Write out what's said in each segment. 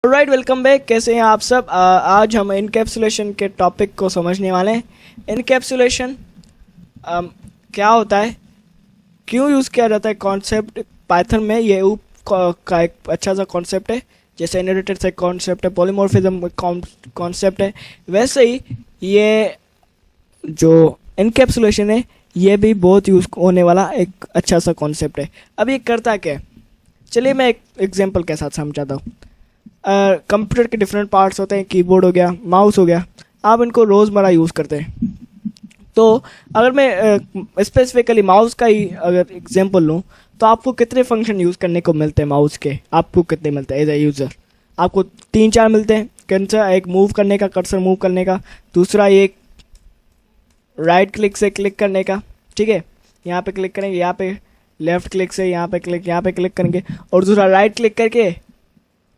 Right, welcome back. कैसे हैं आप सब? आज हम इनकैप्सुलेशन के टॉपिक को समझने वाले हैं। इनकैप्सुलेशन क्या होता है, क्यों यूज़ किया जाता है, कॉन्सेप्ट पाइथन में ये का एक अच्छा सा कॉन्सेप्ट है। जैसे इनहेरिटेंस एक कॉन्सेप्ट है, पॉलीमॉर्फिज्म कॉन्सेप्ट है, वैसे ही ये जो इनकैप्सुलेशन है ये भी बहुत यूज़ होने वाला एक अच्छा सा कॉन्सेप्ट है। अब ये करता क्या है, चलिए मैं एक एग्जांपल के साथ समझाता हूँ। कंप्यूटर के डिफरेंट पार्ट्स होते हैं, कीबोर्ड हो गया, माउस हो गया, आप इनको रोज़मर्रा यूज़ करते हैं। तो अगर मैं स्पेसिफिकली माउस का ही अगर एग्जांपल लूँ तो आपको कितने फंक्शन यूज़ करने को मिलते हैं माउस के? आपको कितने मिलते हैं एज ए यूज़र? आपको 3-4 मिलते हैं। कौन सा? एक मूव करने का, कर्सर मूव करने का, दूसरा एक राइट क्लिक से क्लिक करने का, ठीक है, यहाँ पे क्लिक करेंगे, यहाँ पे लेफ़्ट क्लिक से यहाँ पे क्लिक करेंगे, और दूसरा राइट क्लिक करके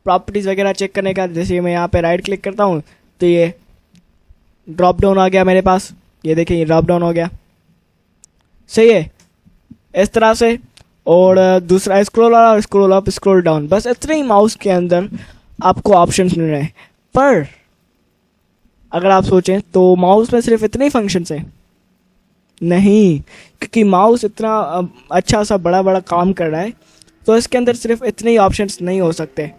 प्रॉपर्टीज़ वगैरह चेक करने का। जैसे मैं यहाँ पे राइट क्लिक करता हूँ तो ये ड्रॉप डाउन आ गया मेरे पास, ये देखिए ये ड्रॉप डाउन हो गया, सही है, इस तरह से। और दूसरा scroll up, scroll up, scroll down, बस इतने ही माउस के अंदर आपको ऑप्शंस मिल रहे हैं। पर अगर आप सोचें तो माउस में सिर्फ इतने ही फंक्शंस हैं? नहीं, क्योंकि माउस इतना अच्छा सा बड़ा बड़ा काम कर रहा है, तो इसके अंदर सिर्फ इतने ही ऑप्शंस नहीं हो सकते।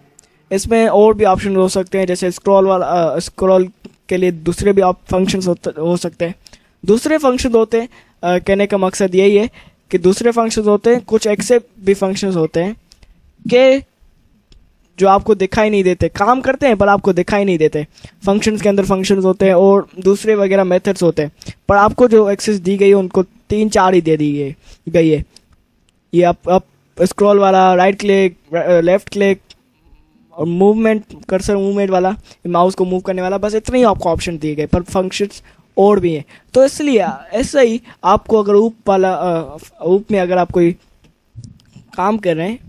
इसमें और भी ऑप्शन हो सकते हैं, जैसे स्क्रॉल के लिए दूसरे भी फंक्शंस हो सकते हैं। दूसरे फंक्शन होते हैं, कहने का मकसद यही है कि दूसरे फंक्शंस होते हैं, कुछ ऐसे भी फंक्शंस होते हैं कि जो आपको दिखाई नहीं देते, काम करते हैं पर आपको दिखाई नहीं देते। फंक्शंस के अंदर फंक्शंस होते हैं और दूसरे वगैरह मेथड्स होते हैं, पर आपको जो एक्सेस दी गई है उनको 3-4 ही दे दी गई है। ये आप स्क्रॉल वाला, राइट क्लिक, लेफ्ट क्लिक, और मूवमेंट, कर्सर मूवमेंट वाला, माउस को मूव करने वाला, बस इतने ही आपको ऑप्शन दिए गए, पर फंक्शंस और भी हैं। तो इसलिए ऐसा ही आपको अगर ऊप में अगर आप कोई काम कर रहे हैं,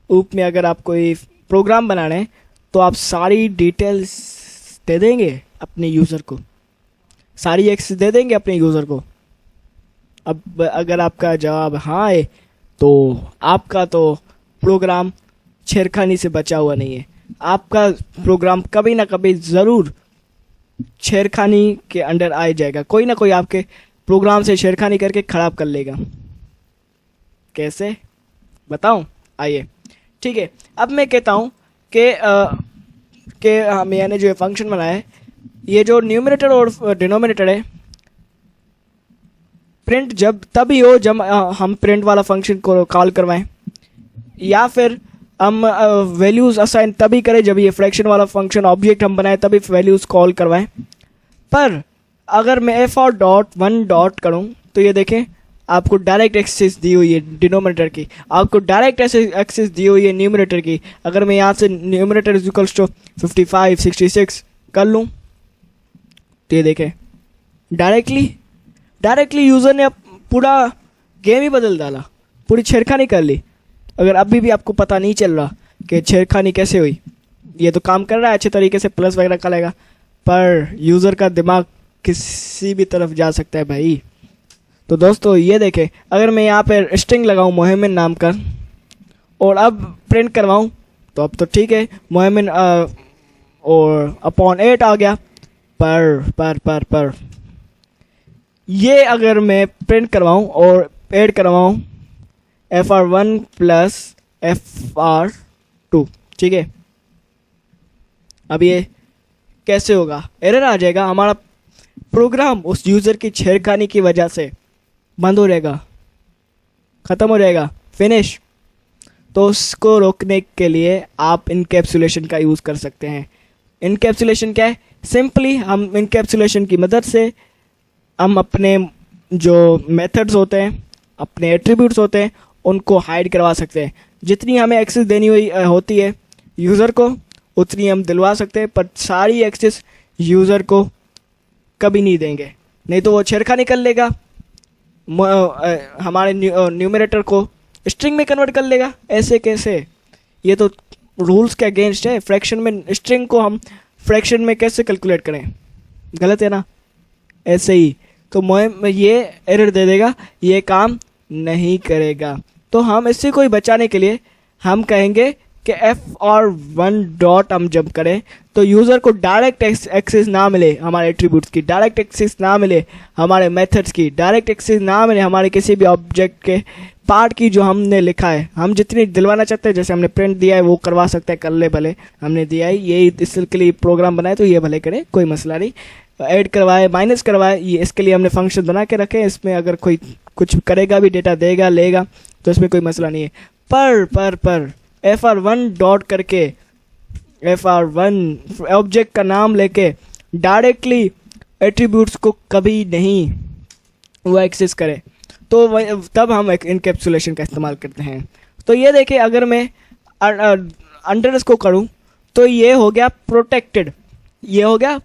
ऊप में अगर आप कोई प्रोग्राम बना रहे हैं, तो आप सारी डिटेल्स दे देंगे अपने यूज़र को, सारी एक्सेस दे देंगे अपने यूज़र को। अब अगर आपका जवाब हाँ है तो आपका तो प्रोग्राम छेड़खानी से बचा हुआ नहीं है। आपका प्रोग्राम कभी ना कभी ज़रूर छेड़खानी के अंडर आ जाएगा। कोई ना कोई आपके प्रोग्राम से छेड़खानी करके ख़राब कर लेगा। कैसे बताऊं? आइए, ठीक है। अब मैं कहता हूं कि मैंने जो फंक्शन बनाया है, ये जो न्यूमरेटर और डिनोमिनेटर है, प्रिंट जब तभी हो जब हम प्रिंट वाला फंक्शन को कॉल करवाएं, या फिर हम वैल्यूज़ असाइन तभी करें जब ये फ्रैक्शन वाला फंक्शन ऑब्जेक्ट हम बनाए तभी वैल्यूज़ कॉल करवाएं। पर अगर मैं एफ और वन डॉट करूं तो ये देखें, आपको डायरेक्ट एक्सेस दी हुई है डिनोमिनेटर की, आपको डायरेक्ट एक्सेस दी हुई है न्यूमरेटर की। अगर मैं यहाँ से न्यूमरेटर इज इक्वल्स टू 55, 66 कर लूँ तो ये देखें डायरेक्टली यूज़र ने पूरा गेम ही बदल डाला, पूरी छेड़खानी कर ली। अगर अभी भी आपको पता नहीं चल रहा कि छेड़खानी कैसे हुई, ये तो काम कर रहा है अच्छे तरीके से, प्लस वगैरह करेगा, पर यूज़र का दिमाग किसी भी तरफ जा सकता है भाई। तो दोस्तों ये देखें, अगर मैं यहाँ पे स्ट्रिंग लगाऊँ मोहम्मद नाम का और अब प्रिंट करवाऊँ तो अब तो ठीक है, मोहम्मद और अपॉन 8 आ गया। पर ये अगर मैं प्रिंट करवाऊँ और ऐड करवाऊँ FR1 प्लस FR2, ठीक है, अब ये कैसे होगा? एरर आ जाएगा, हमारा प्रोग्राम उस यूज़र की छेड़खानी की वजह से बंद हो जाएगा, ख़त्म हो जाएगा, फिनिश। तो उसको रोकने के लिए आप इनकैप्सुलेशन का यूज़ कर सकते हैं। इनकैप्सुलेशन क्या है? सिंपली हम इनकैप्सुलेशन की मदद से हम अपने जो मेथड्स होते हैं, अपने एट्रीब्यूट्स होते हैं, उनको हाइड करवा सकते हैं। जितनी हमें एक्सेस देनी हुई होती है यूज़र को, उतनी हम दिलवा सकते हैं, पर सारी एक्सेस यूज़र को कभी नहीं देंगे, नहीं तो वो छेड़खानी कर लेगा, हमारे न्यूमरेटर को स्ट्रिंग में कन्वर्ट कर लेगा। ऐसे कैसे? ये तो रूल्स के अगेंस्ट है। फ्रैक्शन में स्ट्रिंग को हम फ्रैक्शन में कैसे कैलकुलेट करें? गलत है ना? ऐसे ही तो ये एरर दे देगा, ये काम नहीं करेगा। तो हम इससे कोई बचाने के लिए हम कहेंगे कि fr1 डॉट हम जब करें तो यूज़र को डायरेक्ट एक्सेस ना मिले हमारे एट्रीब्यूट्स की, डायरेक्ट एक्सेस ना मिले हमारे मेथड्स की, डायरेक्ट एक्सेस ना मिले हमारे किसी भी ऑब्जेक्ट के पार्ट की जो हमने लिखा है। हम जितनी दिलवाना चाहते हैं, जैसे हमने प्रिंट दिया है वो करवा सकते हैं, कर ले भले, हमने दिया है यही इसके लिए प्रोग्राम बनाए तो ये भले करे, कोई मसला नहीं। ऐड करवाए, माइनस करवाए, ये इसके लिए हमने फंक्शन बना के रखे हैं। इसमें अगर कोई कुछ करेगा भी, डेटा देगा लेगा, तो इसमें कोई मसला नहीं है। पर fr1 डॉट करके fr1 ऑब्जेक्ट का नाम लेके डायरेक्टली एट्रीब्यूट्स को कभी नहीं वो एक्सेस करे, तो तब हम इनकैप्सुलेशन का इस्तेमाल करते हैं। तो ये देखिए, अगर मैं अंडरस्कोर करूं तो ये हो गया प्रोटेक्टेड, ये हो गया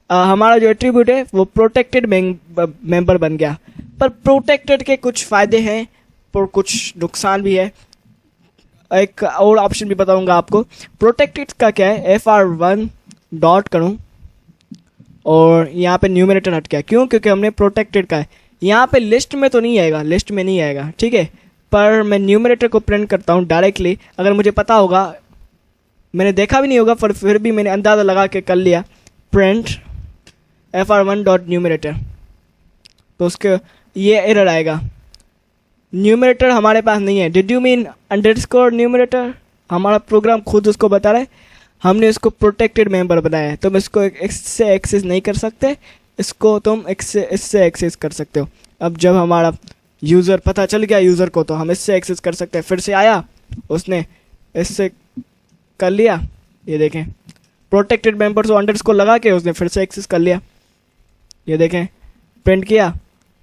हमारा जो एट्रीब्यूट है वो प्रोटेक्टेड मेंबर बन गया। पर प्रोटेक्टेड के कुछ फ़ायदे हैं और कुछ नुकसान भी है। एक और ऑप्शन भी बताऊंगा आपको। प्रोटेक्टेड का क्या है, fr1 डॉट करूं और यहाँ पे न्यूमरेटर हट गया, क्यों? क्योंकि हमने प्रोटेक्टेड का है। यहाँ पे लिस्ट में तो नहीं आएगा, लिस्ट में नहीं आएगा, ठीक है। पर मैं न्यूमरेटर को प्रिंट करता हूँ डायरेक्टली, अगर मुझे पता होगा, मैंने देखा भी नहीं होगा पर फिर भी मैंने अंदाज़ा लगा के कर लिया, प्रिंट fr1 डॉट न्यूमरेटर, तो उसके ये एरर आएगा, न्यूमरेटर हमारे पास नहीं है। Did you mean underscore numerator? हमारा प्रोग्राम खुद उसको बता रहा है, हमने इसको प्रोटेक्टेड मेंबर बनाया है, तुम इसको इससे एक्सेस नहीं कर सकते, इसको तुम इससे एक्सेस कर सकते हो। अब जब हमारा यूज़र पता चल गया यूज़र को, तो हम इससे एक्सेस कर सकते हैं। फिर से आया, उसने इससे कर लिया, ये देखें प्रोटेक्टेड मेंबर को अंडरस्कोर लगा के उसने फिर से एक्सेस कर लिया, ये देखें प्रिंट किया।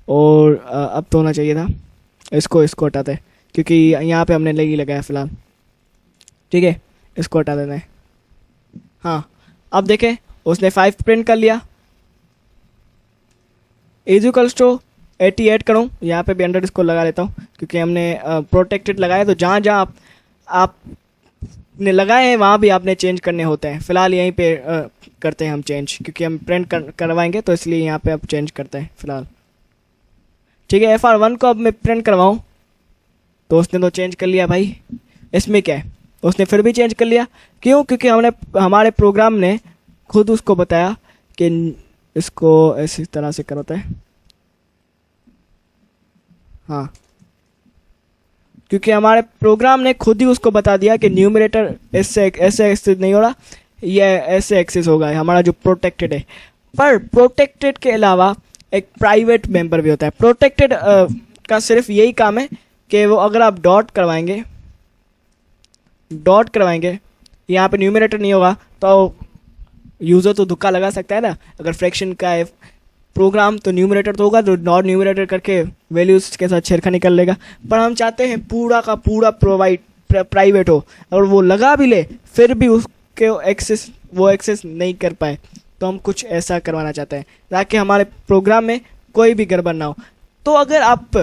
और अब तो होना चाहिए था, इसको हटाते हैं क्योंकि यहाँ पे हमने नहीं लगाया फ़िलहाल, ठीक है, इसको हटा देते हैं। हाँ, अब देखें उसने 5 प्रिंट कर लिया, इक्वल्स टू 88 करूँ, यहाँ पे भी अंडरस्कोर लगा लेता हूँ क्योंकि हमने प्रोटेक्टेड लगाया, तो जहाँ जहाँ आपने लगाए हैं वहाँ भी आपने चेंज करने होते हैं। फ़िलहाल यहीं पे करते हैं हम चेंज, क्योंकि हम प्रिंट करवाएंगे तो इसलिए यहाँ पे अब चेंज करते हैं फ़िलहाल, ठीक है। fr1 को अब मैं प्रिंट करवाऊँ तो उसने तो चेंज कर लिया भाई, इसमें क्या है, उसने फिर भी चेंज कर लिया, क्यों? क्योंकि हमारे प्रोग्राम ने खुद उसको बताया कि इसको इस तरह से करता है। हाँ, क्योंकि हमारे प्रोग्राम ने खुद ही उसको बता दिया कि न्यूमरेटर ऐसे एक्सेस नहीं हो रहा, ये ऐसे एक्सेस होगा हमारा जो प्रोटेक्टेड है। पर प्रोटेक्टेड के अलावा एक प्राइवेट मेंबर भी होता है। प्रोटेक्टेड का सिर्फ यही काम है कि वो अगर आप डॉट करवाएंगे, यहाँ पे न्यूमरेटर नहीं होगा तो यूज़र तो धक्का लगा सकता है ना। अगर फ्रैक्शन का है प्रोग्राम तो न्यूमरेटर तो होगा, तो नॉट न्यूमरेटर करके वैल्यूज़ के साथ छेड़खानी कर लेगा। पर हम चाहते हैं पूरा का पूरा प्राइवेट हो, और वो लगा भी ले फिर भी उसके एक्सेस नहीं कर पाए, तो हम कुछ ऐसा करवाना चाहते हैं ताकि हमारे प्रोग्राम में कोई भी गड़बड़ ना हो। तो अगर आप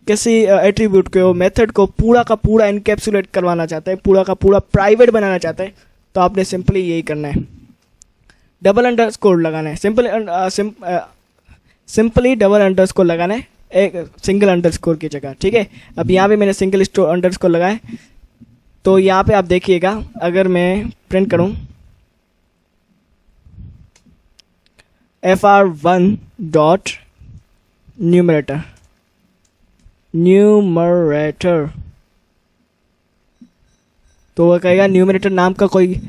किसी एट्रीब्यूट को, मेथड को पूरा का पूरा इनकैप्सुलेट करवाना चाहते हैं, पूरा का पूरा प्राइवेट बनाना चाहते हैं, तो आपने सिंपली यही करना है, डबल अंडरस्कोर लगाना है। सिंपली डबल अंडरस्कोर लगाना है एक सिंगल अंडरस्कोर की जगह, ठीक है। अब यहाँ पे मैंने सिंगल अंडरस्कोर लगाए, तो यहाँ पे आप देखिएगा, अगर मैं प्रिंट करूँ fr1 डॉट न्यूमरेटर, तो वो कहेगा न्यूमरेटर नाम का कोई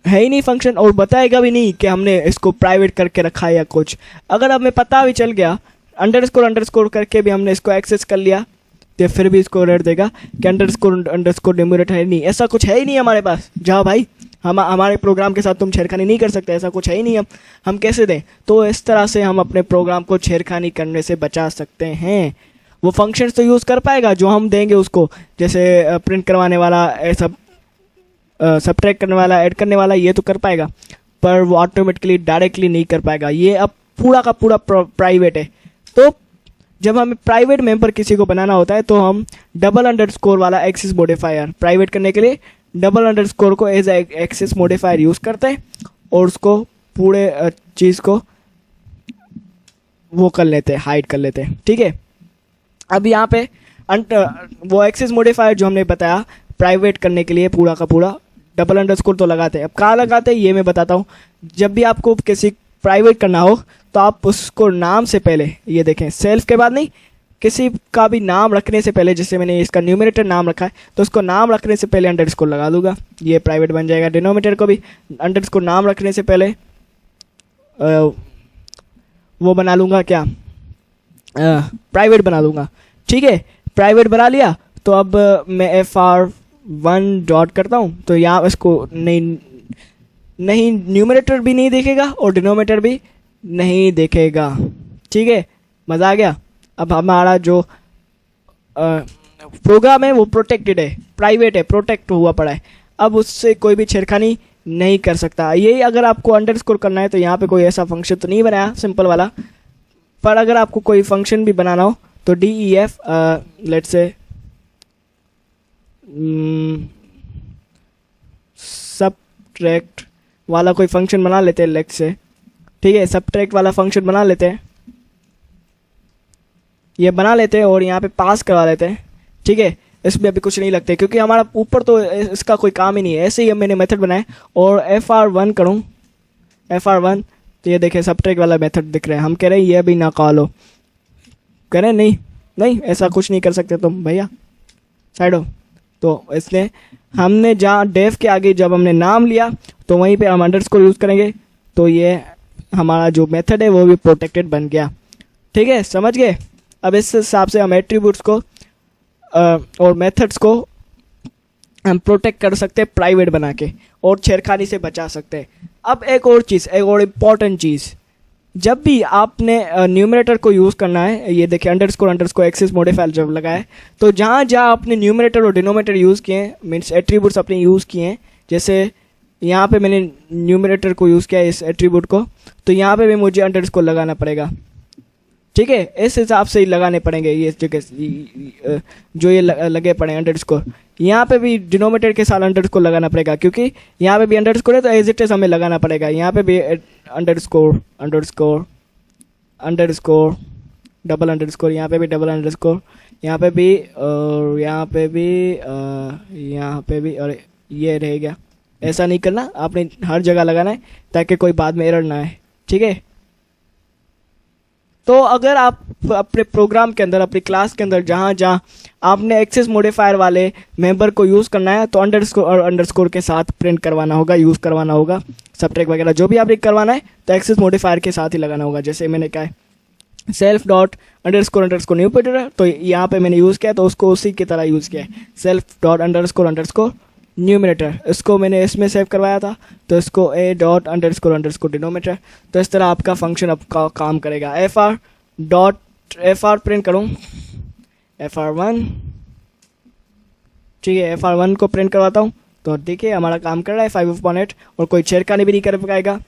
है ही नहीं फंक्शन, और बताएगा भी नहीं कि हमने इसको प्राइवेट करके रखा है या कुछ। अगर हमें पता भी चल गया अंडरस्कोर करके भी हमने इसको एक्सेस कर लिया, तो फिर भी इसको एरर देगा कि अंडरस्कोर न्यूमरेटर है नहीं, ऐसा कुछ है ही नहीं हमारे पास। जाओ भाई, हमारे प्रोग्राम के साथ तुम छेड़खानी नहीं कर सकते, ऐसा कुछ है ही नहीं, हम कैसे दें? तो इस तरह से हम अपने प्रोग्राम को छेड़खानी करने से बचा सकते हैं। वो फंक्शंस तो यूज़ कर पाएगा जो हम देंगे उसको, जैसे प्रिंट करवाने वाला, सब सब्ट्रैक्ट करने वाला, ऐड करने वाला, ये तो कर पाएगा, पर वो ऑटोमेटिकली डायरेक्टली नहीं कर पाएगा। ये अब पूरा का पूरा प्राइवेट है। तो जब हमें प्राइवेट मेंबर किसी को बनाना होता है तो हम डबल अंडरस्कोर वाला एक्सेस मॉडिफायर, प्राइवेट करने के लिए डबल अंडरस्कोर को एज एक्सेस मॉडिफायर यूज़ करते हैं और उसको पूरे चीज़ को वो कर लेते हैं, हाइड कर लेते हैं, ठीक है। अब यहाँ पे वो एक्सेस मॉडिफायर जो हमने बताया प्राइवेट करने के लिए पूरा का पूरा डबल अंडरस्कोर तो लगाते हैं। अब कहाँ लगाते हैं ये मैं बताता हूँ। जब भी आपको किसी प्राइवेट करना हो तो आप उसको नाम से पहले, ये देखें सेल्फ के बाद नहीं, किसी का भी नाम रखने से पहले, जैसे मैंने इसका न्यूमरेटर नाम रखा है तो उसको नाम रखने से पहले अंडरस्कोर लगा दूंगा, ये प्राइवेट बन जाएगा। डिनोमिनेटर को भी अंडरस्कोर नाम रखने से पहले वो बना लूँगा, क्या प्राइवेट बना दूंगा। ठीक है, प्राइवेट बना लिया तो अब मैं FR1 डॉट करता हूँ तो यहाँ इसको नहीं न्यूमरेटर भी नहीं देखेगा और डिनोमिनेटर भी नहीं देखेगा। ठीक है, मज़ा आ गया। अब हमारा जो प्रोग्राम है वो प्रोटेक्टेड है, प्राइवेट है, प्रोटेक्ट हुआ पड़ा है। अब उससे कोई भी छेड़खानी नहीं कर सकता। यही अगर आपको अंडरस्कोर करना है तो यहाँ पे कोई ऐसा फंक्शन तो नहीं बनाया सिंपल वाला, पर अगर आपको कोई फंक्शन भी बनाना हो तो DEF लेट्स से सबट्रैक्ट वाला कोई फंक्शन बना लेते हैं लेट्स से। ठीक है, सबट्रैक्ट वाला फंक्शन बना लेते हैं, ये बना लेते हैं और यहाँ पे पास करवा लेते हैं। ठीक है, इसमें अभी कुछ नहीं लगते क्योंकि हमारा ऊपर तो इसका कोई काम ही नहीं है। ऐसे ही मैंने मेथड बनाए और FR1 करूँ, FR1 तो ये देखें सबट्रैक्ट वाला मेथड दिख रहा है। हम कह रहे हैं ये भी ना कॉल हो, कह रहे हैं नहीं नहीं ऐसा कुछ नहीं कर सकते तुम भैया, साइड हो। तो इसलिए हमने जहाँ डेफ के आगे जब हमने नाम लिया तो वहीं पे हम अंडरस्कोर यूज़ करेंगे, तो ये हमारा जो मेथड है वो भी प्रोटेक्टेड बन गया। ठीक है, समझ गए। अब इस हिसाब से हम एट्रीब्यूट्स को और मेथड्स को हम प्रोटेक्ट कर सकते हैं प्राइवेट बना के और छेड़खानी से बचा सकते हैं। अब एक और चीज़, एक और इम्पॉर्टेंट चीज़, जब भी आपने न्यूमरेटर को यूज़ करना है, ये देखिए अंडरस्कोर एक्सेस मॉडिफायर जब लगा है तो जहाँ जहाँ आपने न्यूमरेटर और डिनोमिनेटर यूज़ किए हैं, मीन्स एट्रीब्यूट्स अपने यूज़ किए हैं, जैसे यहाँ पे मैंने न्यूमरेटर को यूज़ किया है इस एट्रीब्यूट को, तो यहाँ पे भी मुझे अंडरस्कोर लगाना पड़ेगा। ठीक है, इस हिसाब से ही लगाने पड़ेंगे ये जगह जो ये लगे पड़े अंडरस्कोर। यहाँ पे भी डिनोमिनेटर के साथ अंडरस्कोर लगाना पड़ेगा क्योंकि यहाँ पे भी अंडरस्कोर है तो एज इट इज हमें लगाना पड़ेगा। यहाँ पे भी underscore underscore underscore double underscore, यहाँ पे भी डबल अंडरस्कोर, यहाँ पे भी और यहाँ पे भी यहाँ पे भी, और ये रह गया। ऐसा नहीं करना, आपने हर जगह लगाना है ताकि कोई बाद में एरर ना आए। ठीक है, तो अगर आप अपने प्रोग्राम के अंदर, अपनी क्लास के अंदर जहाँ जहाँ आपने एक्सेस मॉडिफायर वाले मेंबर को यूज़ करना है तो अंडरस्कोर और अंडरस्कोर के साथ प्रिंट करवाना होगा, यूज़ करवाना होगा। सबट्रैक्ट वगैरह जो भी आपने करवाना है तो एक्सेस मॉडिफायर के साथ ही लगाना होगा। जैसे मैंने कहा है self dot underscore underscore numerator, तो यहाँ पे मैंने यूज़ किया तो उसको उसी की तरह यूज़ किया है, self dot underscore underscore numerator. इसको मैंने इसमें सेव करवाया था तो इसको A dot underscore underscore denominator. तो इस तरह आपका फंक्शन अब का काम करेगा। FR डॉट FR प्रिंट करूँ FR1, ठीक है, FR1 को प्रिंट करवाता हूँ तो देखिए हमारा काम कर रहा है 5/8 और कोई छेड़खानी भी नहीं कर पाएगा।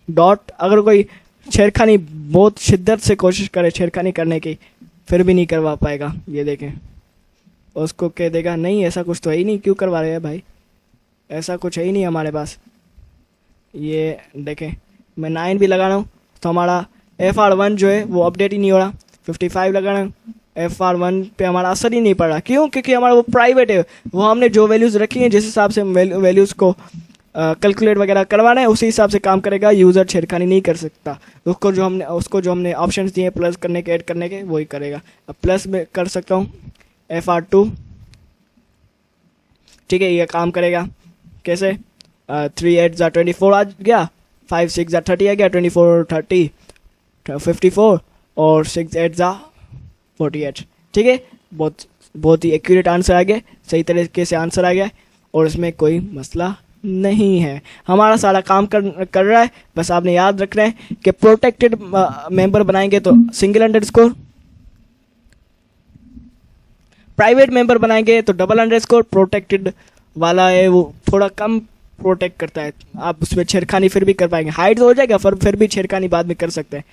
डॉट अगर कोई छेड़खानी बहुत शिद्दत से कोशिश करे छेड़खानी करने की फिर भी नहीं करवा पाएगा। ये देखें, उसको कह देगा नहीं ऐसा कुछ तो है ही नहीं, क्यों करवा रहे हैं भाई, ऐसा कुछ है ही नहीं हमारे पास। ये देखें मैं 9 भी लगा रहा हूँ तो हमारा FR1 जो है वो अपडेट ही नहीं हो रहा। 55 लगा रहा हूँ, FR1 पे हमारा असर ही नहीं पड़ रहा। क्यों? क्योंकि हमारा वो प्राइवेट है, वो हमने जो वैल्यूज़ रखी हैं जिस हिसाब से हम वैल्यूज़ को कैलकुलेट वगैरह करवाना है उसी हिसाब से काम करेगा। यूज़र छेड़खानी नहीं कर सकता। उसको जो हमने ऑप्शंस दिए प्लस करने के, ऐड करने के, वही करेगा। अब प्लस में कर सकता हूँ FR2, ठीक है, ये काम करेगा। कैसे? 3 8 ज़ा 24 आ गया, 5 6 ज़ा 30 आ गया, 24 30 54 और 6 8 ज़ा 48। ठीक है, बहुत ही एक्यूरेट आंसर आ गया, सही तरीके से आंसर आ गया और इसमें कोई मसला नहीं है। हमारा सारा काम कर रहा है। बस आपने याद रखना है कि प्रोटेक्टेड मेंबर बनाएंगे तो सिंगल अंडरस्कोर, प्राइवेट मेंबर बनाएंगे तो डबल अंडरस्कोर। प्रोटेक्टेड वाला है वो थोड़ा कम प्रोटेक्ट करता है, आप उसमें छेड़खानी फिर भी कर पाएंगे, हाइड हो जाएगा फिर भी छेड़खानी बाद में कर सकते हैं।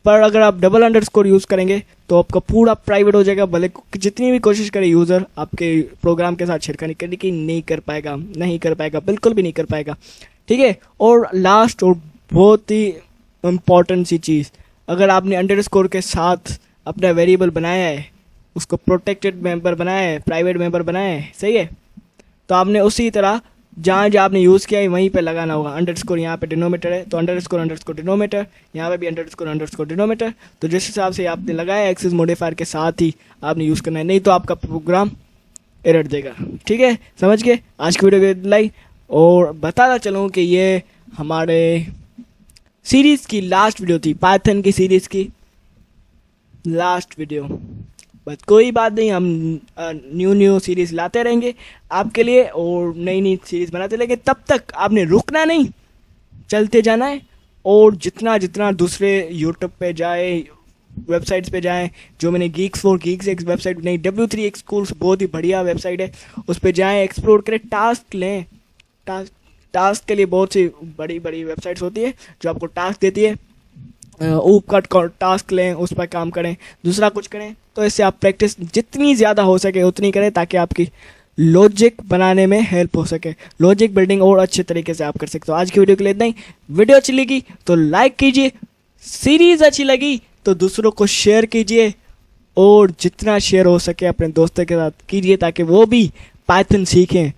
पर अगर आप डबल अंडरस्कोर यूज़ करेंगे तो आपका पूरा प्राइवेट हो जाएगा, भले जितनी भी कोशिश करे यूज़र आपके प्रोग्राम के साथ छेड़खानी करने की नहीं कर पाएगा, बिल्कुल भी नहीं कर पाएगा। ठीक है, और लास्ट और बहुत ही इम्पॉर्टेंट सी चीज़, अगर आपने अंडरस्कोर के साथ अपना वेरिएबल बनाया है, उसको प्रोटेक्टेड मेंबर बनाया है, प्राइवेट मेंबर बनाया है, सही है, तो आपने उसी तरह जहाँ जहाँ आपने यूज़ किया है वहीं पे लगाना होगा। अंडरस्कोर यहाँ पे डिनोमीटर है तो अंडरस्कोर डिनोमीटर, यहाँ पे भी अंडरस्कोर डिनोमीटर। तो जिस हिसाब से आपने लगाया एक्सेस मॉडिफायर के साथ ही आपने यूज़ करना है, नहीं तो आपका प्रोग्राम एरर देगा। ठीक है, समझ गए? आज की वीडियो को लाइक और बताता चलूँ कि ये हमारे सीरीज़ की लास्ट वीडियो थी, पाइथन की सीरीज़ की लास्ट वीडियो। बस कोई बात नहीं, हम न्यू सीरीज़ लाते रहेंगे आपके लिए और नई नई सीरीज़ बनाते रहेंगे। तब तक आपने रुकना नहीं, चलते जाना है। और जितना जितना दूसरे यूट्यूब पे जाए, वेबसाइट्स पे जाएं, जो मैंने गीक्स फॉर गीक्स एक वेबसाइट नहीं, W3 स्कूल्स बहुत ही बढ़िया वेबसाइट है, उस पर जाएं, एक्सप्लोर करें, टास्क लें। टास्क के लिए बहुत सी बड़ी बड़ी वेबसाइट्स होती है जो आपको टास्क देती है, ऊप का टास्क लें, उस पर काम करें, दूसरा कुछ करें। तो इससे आप प्रैक्टिस जितनी ज़्यादा हो सके उतनी करें ताकि आपकी लॉजिक बनाने में हेल्प हो सके, लॉजिक बिल्डिंग और अच्छे तरीके से आप कर सकते हो। आज की वीडियो के लिए इतना ही। वीडियो अच्छी लगी तो लाइक कीजिए, सीरीज़ अच्छी लगी तो दूसरों को शेयर कीजिए और जितना शेयर हो सके अपने दोस्तों के साथ कीजिए ताकि वो भी पाइथन सीखें,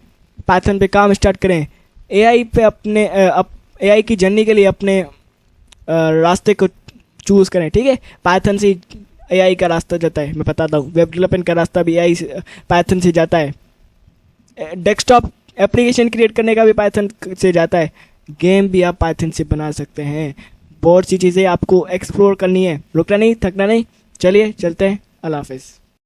पाइथन पे काम स्टार्ट करें, एआई पे अपने एआई की जर्नी के लिए अपने रास्ते को चूज़ करें। ठीक है, पाइथन से एआई का रास्ता जाता है, मैं बताता हूँ। वेब डेवलपमेंट का रास्ता भी एआई पाइथन से जाता है, डेस्कटॉप एप्लीकेशन क्रिएट करने का भी पाइथन से जाता है, गेम भी आप पाइथन से बना सकते हैं। बहुत सी चीज़ें आपको एक्सप्लोर करनी है, रुकना नहीं, थकना नहीं। चलिए चलते हैं, अल्लाह हाफिज़।